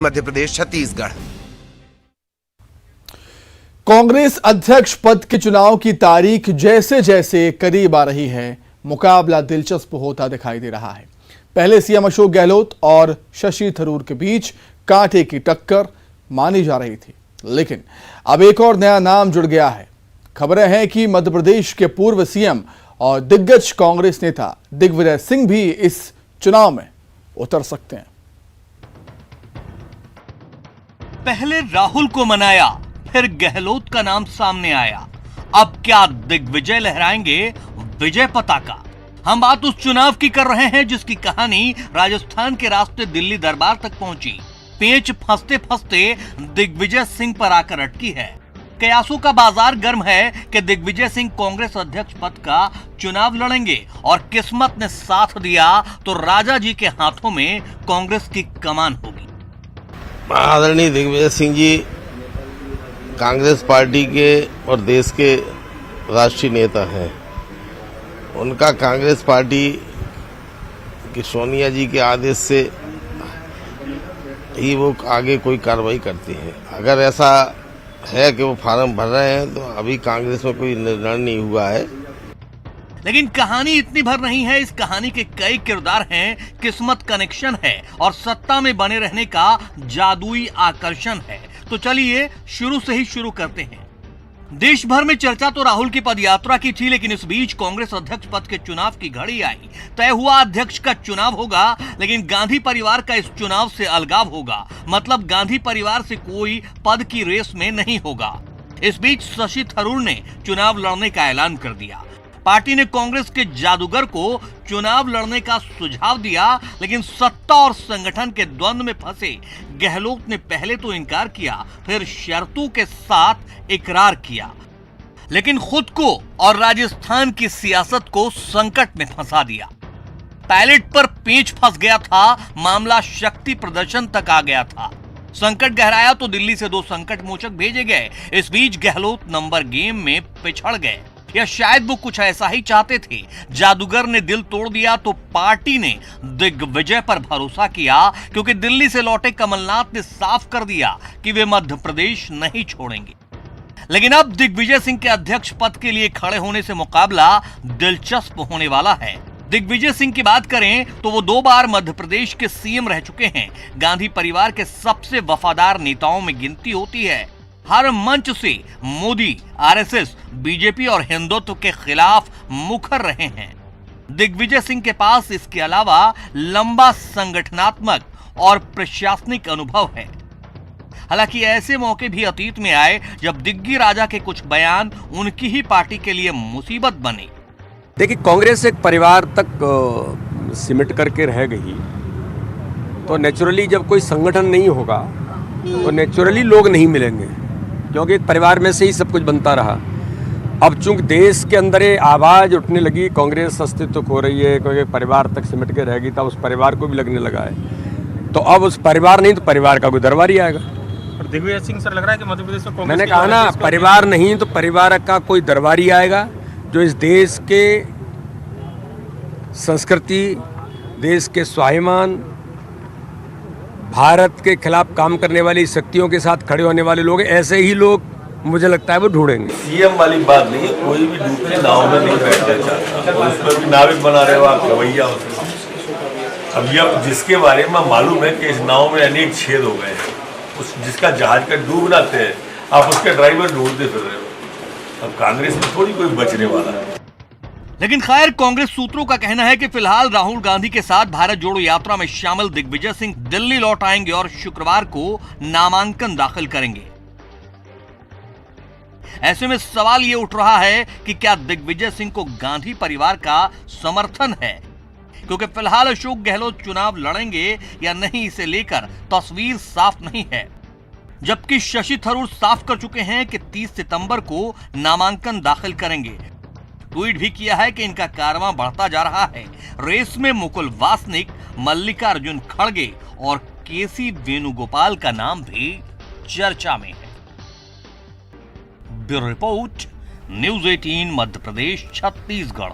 मध्य प्रदेश छत्तीसगढ़। कांग्रेस अध्यक्ष पद के चुनाव की तारीख जैसे जैसे करीब आ रही है, मुकाबला दिलचस्प होता दिखाई दे रहा है। पहले सीएम अशोक गहलोत और शशि थरूर के बीच कांटे की टक्कर मानी जा रही थी, लेकिन अब एक और नया नाम जुड़ गया है। खबरें हैं कि मध्य प्रदेश के पूर्व सीएम और दिग्गज कांग्रेस नेता दिग्विजय सिंह भी इस चुनाव में उतर सकते हैं। पहले राहुल को मनाया, फिर गहलोत का नाम सामने आया। अब क्या दिग्विजय लहराएंगे विजय पताका? हम बात उस चुनाव की कर रहे हैं जिसकी कहानी राजस्थान के रास्ते दिल्ली दरबार तक पहुंची। पेच फंसते फंसते दिग्विजय सिंह पर आकर अटकी है। कयासों का बाजार गर्म है कि दिग्विजय सिंह कांग्रेस अध्यक्ष पद का चुनाव लड़ेंगे और किस्मत ने साथ दिया तो राजा जी के हाथों में कांग्रेस की कमान होगी। आदरणीय दिग्विजय सिंह जी कांग्रेस पार्टी के और देश के राष्ट्रीय नेता हैं। उनका कांग्रेस पार्टी की सोनिया जी के आदेश से ही वो आगे कोई कार्रवाई करती है। अगर ऐसा है कि वो फार्म भर रहे हैं तो अभी कांग्रेस में कोई निर्णय नहीं हुआ है। लेकिन कहानी इतनी भर नहीं है। इस कहानी के कई किरदार हैं, किस्मत कनेक्शन है और सत्ता में बने रहने का जादुई आकर्षण है। तो चलिए शुरू से ही शुरू करते हैं। देश भर में चर्चा तो राहुल की पदयात्रा की थी, लेकिन इस बीच कांग्रेस अध्यक्ष पद के चुनाव की घड़ी आई। तय हुआ अध्यक्ष का चुनाव होगा, लेकिन गांधी परिवार का इस चुनाव से अलगाव होगा। मतलब गांधी परिवार से कोई पद की रेस में नहीं होगा। इस बीच शशि थरूर ने चुनाव लड़ने का ऐलान कर दिया। पार्टी ने कांग्रेस के जादूगर को चुनाव लड़ने का सुझाव दिया, लेकिन सत्ता और संगठन के द्वंद्व में फंसे गहलोत ने पहले तो इनकार किया, फिर शर्तों के साथ इकरार किया, लेकिन खुद को और राजस्थान की सियासत को संकट में फंसा दिया। पायलट पर पेंच फंस गया था, मामला शक्ति प्रदर्शन तक आ गया था। संकट गहराया तो दिल्ली से 2 संकट मोचक भेजे गए। इस बीच गहलोत नंबर गेम में पिछड़ गए, या शायद वो कुछ ऐसा ही चाहते थे। जादूगर ने दिल तोड़ दिया तो पार्टी ने दिग्विजय पर भरोसा किया, क्योंकि दिल्ली से लौटे कमलनाथ ने साफ कर दिया कि वे मध्य प्रदेश नहीं छोड़ेंगे। लेकिन अब दिग्विजय सिंह के अध्यक्ष पद के लिए खड़े होने से मुकाबला दिलचस्प होने वाला है। दिग्विजय सिंह की बात करें तो वो 2 बार मध्य प्रदेश के सीएम रह चुके हैं। गांधी परिवार के सबसे वफादार नेताओं में गिनती होती है। हर मंच से मोदी, आरएसएस, बीजेपी और हिंदुत्व के खिलाफ मुखर रहे हैं। दिग्विजय सिंह के पास इसके अलावा लंबा संगठनात्मक और प्रशासनिक अनुभव है। हालांकि ऐसे मौके भी अतीत में आए जब दिग्गी राजा के कुछ बयान उनकी ही पार्टी के लिए मुसीबत बने। देखिए, कांग्रेस एक परिवार तक सिमट करके रह गई, तो नेचुरली जब कोई संगठन नहीं होगा तो नेचुरली लोग नहीं मिलेंगे, क्योंकि एक परिवार में से ही सब कुछ बनता रहा। अब चूंकि देश के अंदर ये आवाज़ उठने लगी, कांग्रेस अस्तित्व खो रही है, क्योंकि परिवार तक सिमट के रह गई, तब उस परिवार को भी लगने लगा है। तो अब उस परिवार नहीं तो परिवार का कोई दरबारी आएगा। दिग्विजय सिंह सर, लग रहा है कि मध्य प्रदेश में मैंने कहा ना, परिवार नहीं तो परिवार का कोई दरबारी आएगा, जो इस देश के संस्कृति, देश के स्वाभिमान, भारत के खिलाफ काम करने वाली शक्तियों के साथ खड़े होने वाले लोग, ऐसे ही लोग मुझे लगता है वो ढूंढेंगे। सीएम वाली बात नहीं है, कोई भी डूबते नाव में नहीं बैठना चाहता, और उसमें भी नाविक बना रहे हो आप, गवैया होते। अब यह जिसके बारे में मालूम है कि इस नाव में अनेक छेद हो गए हैं, उस जिसका जहाज का डूब जाते हैं, आप उसके ड्राइवर ढूंढते फिर रहे हो। अब कांग्रेस में थोड़ी कोई बचने वाला है। लेकिन खैर, कांग्रेस सूत्रों का कहना है कि फिलहाल राहुल गांधी के साथ भारत जोड़ो यात्रा में शामिल दिग्विजय सिंह दिल्ली लौट आएंगे और शुक्रवार को नामांकन दाखिल करेंगे। ऐसे में सवाल ये उठ रहा है कि क्या दिग्विजय सिंह को गांधी परिवार का समर्थन है, क्योंकि फिलहाल अशोक गहलोत चुनाव लड़ेंगे या नहीं, इसे लेकर तस्वीर साफ नहीं है। जबकि शशि थरूर साफ कर चुके हैं कि 30 सितंबर को नामांकन दाखिल करेंगे। ट्वीट भी किया है कि इनका कारवां बढ़ता जा रहा है। रेस में मुकुल वासनिक, मल्लिकार्जुन खड़गे और केसी वेणुगोपाल का नाम भी चर्चा में है। Bureau report, news 18 Madhya Pradesh Chhattisgarh.